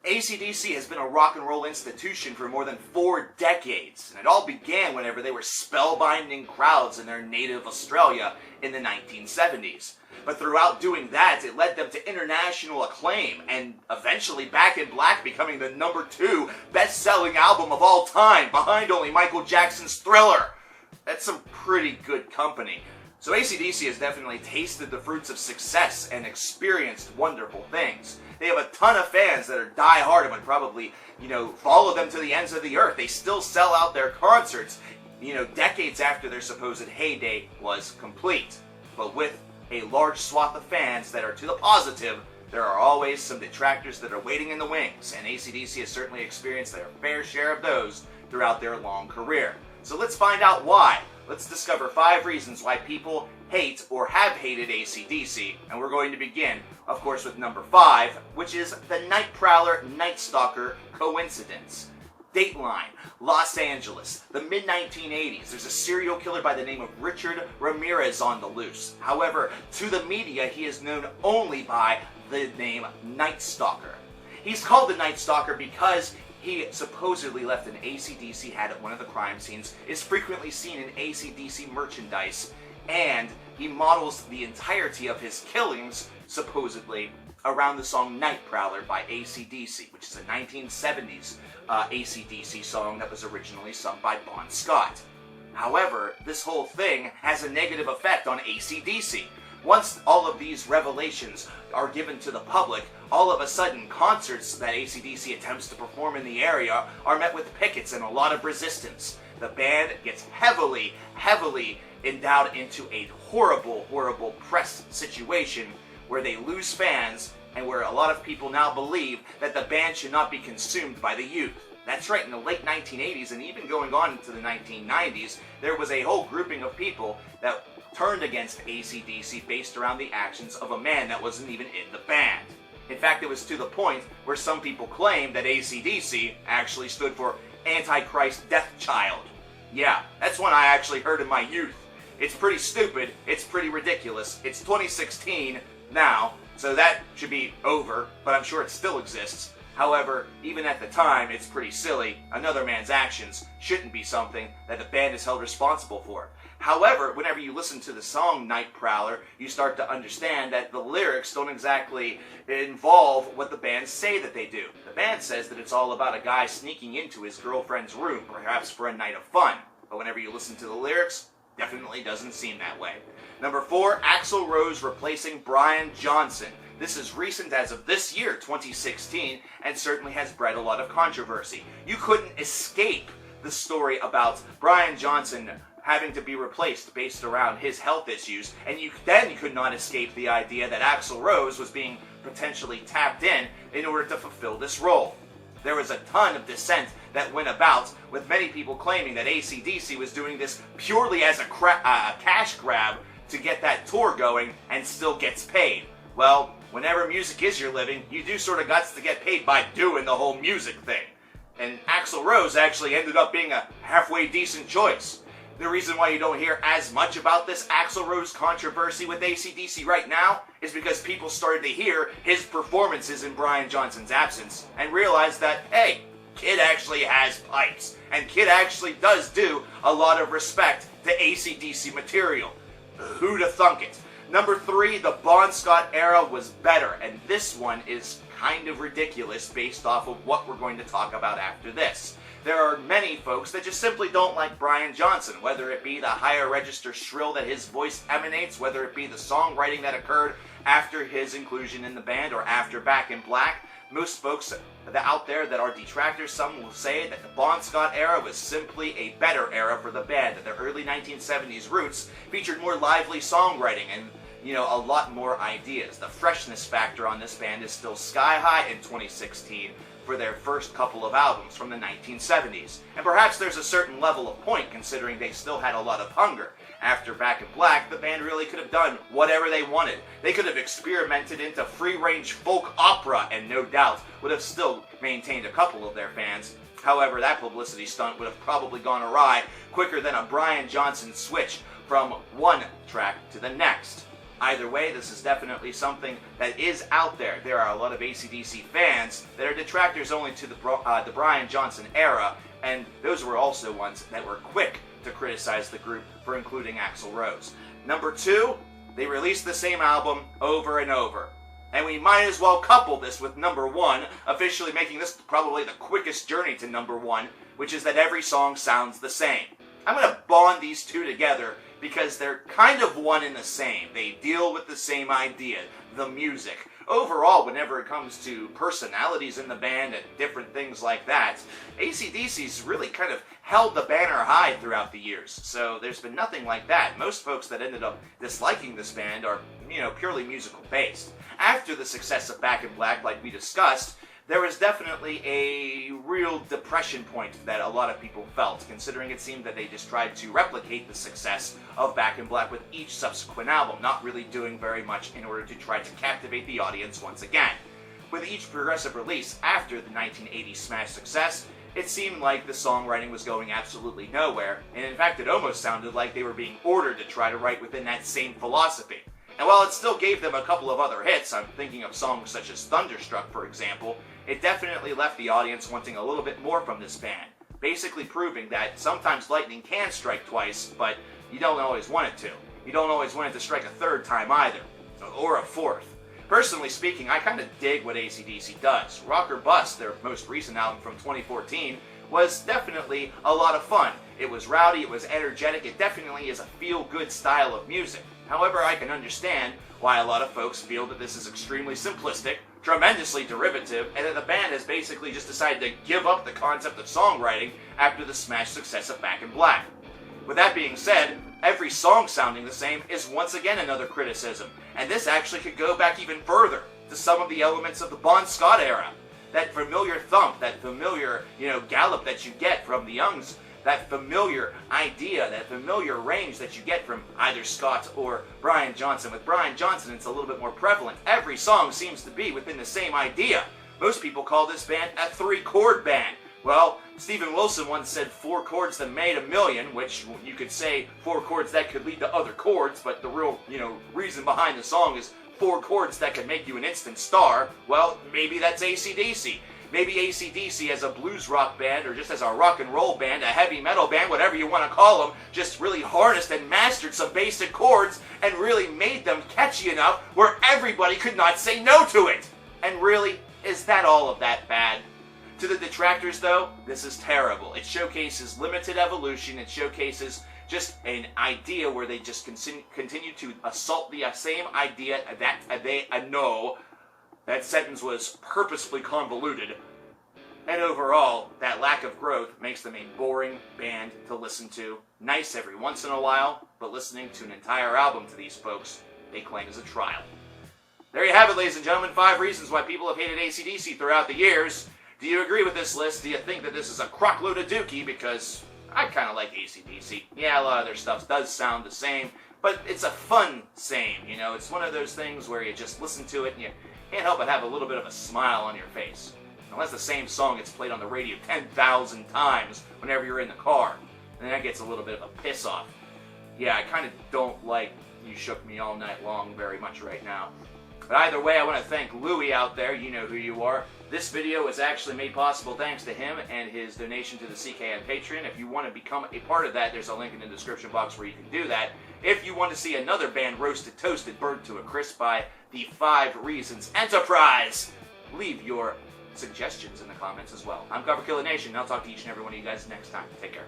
AC/DC has been a rock and roll institution for more than 4 decades, and it all began whenever they were spellbinding crowds in their native Australia in the 1970s. But throughout doing that, it led them to international acclaim, and eventually Back in Black becoming the #2 best-selling album of all time, behind only Michael Jackson's Thriller. That's some pretty good company. So AC/DC has definitely tasted the fruits of success and experienced wonderful things. They have a ton of fans that are die-hard and would probably, follow them to the ends of the earth. They still sell out their concerts, decades after their supposed heyday was complete. But with a large swath of fans that are to the positive, there are always some detractors that are waiting in the wings, and AC/DC has certainly experienced their fair share of those throughout their long career. So let's find out why. Let's discover 5 reasons why people hate or have hated AC/DC, and we're going to begin, of course, with number 5, which is the Night Prowler Night Stalker coincidence. Dateline, Los Angeles, the mid-1980s. There's a serial killer by the name of Richard Ramirez on the loose. However, to the media, he is known only by the name Night Stalker. He's called the Night Stalker because he supposedly left an AC/DC hat at one of the crime scenes, is frequently seen in AC/DC merchandise, and he models the entirety of his killings, supposedly, around the song Night Prowler by AC/DC, which is a 1970s AC/DC song that was originally sung by Bon Scott. However, this whole thing has a negative effect on AC/DC. Once all of these revelations are given to the public, all of a sudden concerts that AC/DC attempts to perform in the area are met with pickets and a lot of resistance. The band gets heavily endowed into a horrible press situation where they lose fans and where a lot of people now believe that the band should not be consumed by the youth. That's right, in the late 1980s and even going on into the 1990s, there was a whole grouping of people that turned against AC/DC based around the actions of a man that wasn't even in the band. In fact, it was to the point where some people claim that AC/DC actually stood for Antichrist Death Child. Yeah, that's one I actually heard in my youth. It's pretty stupid, it's pretty ridiculous. It's 2016 now, so that should be over, but I'm sure it still exists. However, even at the time, it's pretty silly. Another man's actions shouldn't be something that the band is held responsible for. However, whenever you listen to the song Night Prowler, you start to understand that the lyrics don't exactly involve what the band say that they do. The band says that it's all about a guy sneaking into his girlfriend's room, perhaps for a night of fun. But whenever you listen to the lyrics, definitely doesn't seem that way. Number 4, Axl Rose replacing Brian Johnson. This is recent as of this year, 2016, and certainly has bred a lot of controversy. You couldn't escape the story about Brian Johnson having to be replaced based around his health issues, and you could not escape the idea that Axl Rose was being potentially tapped in order to fulfill this role. There was a ton of dissent that went about, with many people claiming that AC/DC was doing this purely as a cash grab to get that tour going and still gets paid. Well, whenever music is your living, you do sort of got to get paid by doing the whole music thing. And Axl Rose actually ended up being a halfway decent choice. The reason why you don't hear as much about this Axl Rose controversy with AC/DC right now is because people started to hear his performances in Brian Johnson's absence and realized that, hey, Kid actually has pipes, and Kid actually does do a lot of respect to AC/DC material. Who'd have thunk it? Number 3, the Bon Scott era was better, and this one is kind of ridiculous based off of what we're going to talk about after this. There are many folks that just simply don't like Brian Johnson, whether it be the higher register shrill that his voice emanates, whether it be the songwriting that occurred after his inclusion in the band or after Back in Black. Most folks out there that are detractors, some will say that the Bon Scott era was simply a better era for the band, that their early 1970s roots featured more lively songwriting and, a lot more ideas. The freshness factor on this band is still sky high in 2016 for their first couple of albums from the 1970s. And perhaps there's a certain level of point considering they still had a lot of hunger. After Back in Black, the band really could have done whatever they wanted. They could have experimented into free-range folk opera and no doubt would have still maintained a couple of their fans. However, that publicity stunt would have probably gone awry quicker than a Brian Johnson switch from one track to the next. Either way, this is definitely something that is out there. There are a lot of AC/DC fans that are detractors only to the Brian Johnson era, and those were also ones that were quick to criticize the group for including Axl Rose. Number 2, they released the same album over and over. And we might as well couple this with number 1, officially making this probably the quickest journey to number 1, which is that every song sounds the same. I'm going to bond these two together because they're kind of one and the same. They deal with the same idea, the music. Overall, whenever it comes to personalities in the band and different things like that, AC/DC's really kind of held the banner high throughout the years. So there's been nothing like that. Most folks that ended up disliking this band are, purely musical based. After the success of Back in Black, like we discussed, there was definitely a real depression point that a lot of people felt, considering it seemed that they just tried to replicate the success of Back in Black with each subsequent album, not really doing very much in order to try to captivate the audience once again. With each progressive release after the 1980s smash success, it seemed like the songwriting was going absolutely nowhere, and in fact it almost sounded like they were being ordered to try to write within that same philosophy. And while it still gave them a couple of other hits, I'm thinking of songs such as Thunderstruck, for example, it definitely left the audience wanting a little bit more from this band, basically proving that sometimes lightning can strike twice, but you don't always want it to. You don't always want it to strike a third time either, or a fourth. Personally speaking, I kind of dig what AC/DC does. Rock or Bust, their most recent album from 2014, was definitely a lot of fun. It was rowdy, it was energetic, it definitely is a feel-good style of music. However, I can understand why a lot of folks feel that this is extremely simplistic, tremendously derivative, and that the band has basically just decided to give up the concept of songwriting after the smash success of Back in Black. With that being said, every song sounding the same is once again another criticism, and this actually could go back even further to some of the elements of the Bon Scott era. That familiar thump, that familiar, gallop that you get from the Youngs, that familiar idea, that familiar range that you get from either Scott or Brian Johnson. With Brian Johnson, it's a little bit more prevalent. Every song seems to be within the same idea. Most people call this band a 3-chord band. Well, Stephen Wilson once said 4 chords that made a million, which you could say 4 chords that could lead to other chords, but the real, reason behind the song is 4 chords that could make you an instant star. Well, maybe that's AC/DC. Maybe AC/DC as a blues rock band, or just as a rock and roll band, a heavy metal band, whatever you want to call them, just really harnessed and mastered some basic chords and really made them catchy enough where everybody could not say no to it. And really, is that all of that bad? To the detractors, though, this is terrible. It showcases limited evolution. It showcases just an idea where they just continue to assault the same idea that they know. That sentence was purposefully convoluted. And overall, that lack of growth makes them a boring band to listen to. Nice every once in a while, but listening to an entire album to these folks, they claim is a trial. There you have it, ladies and gentlemen. 5 reasons why people have hated AC/DC throughout the years. Do you agree with this list? Do you think that this is a crockload of dookie? Because I kind of like AC/DC. Yeah, a lot of their stuff does sound the same, but it's a fun same, It's one of those things where you just listen to it and you can't help but have a little bit of a smile on your face. Unless the same song gets played on the radio 10,000 times whenever you're in the car. And that gets a little bit of a piss off. Yeah, I kind of don't like You Shook Me All Night Long very much right now. But either way, I want to thank Louie out there. You know who you are. This video was actually made possible thanks to him and his donation to the CKN Patreon. If you want to become a part of that, there's a link in the description box where you can do that. If you want to see another band roasted, toasted, burnt to a crisp by the 5 Reasons Enterprise, leave your suggestions in the comments as well. I'm coverkillernation, and I'll talk to each and every one of you guys next time. Take care.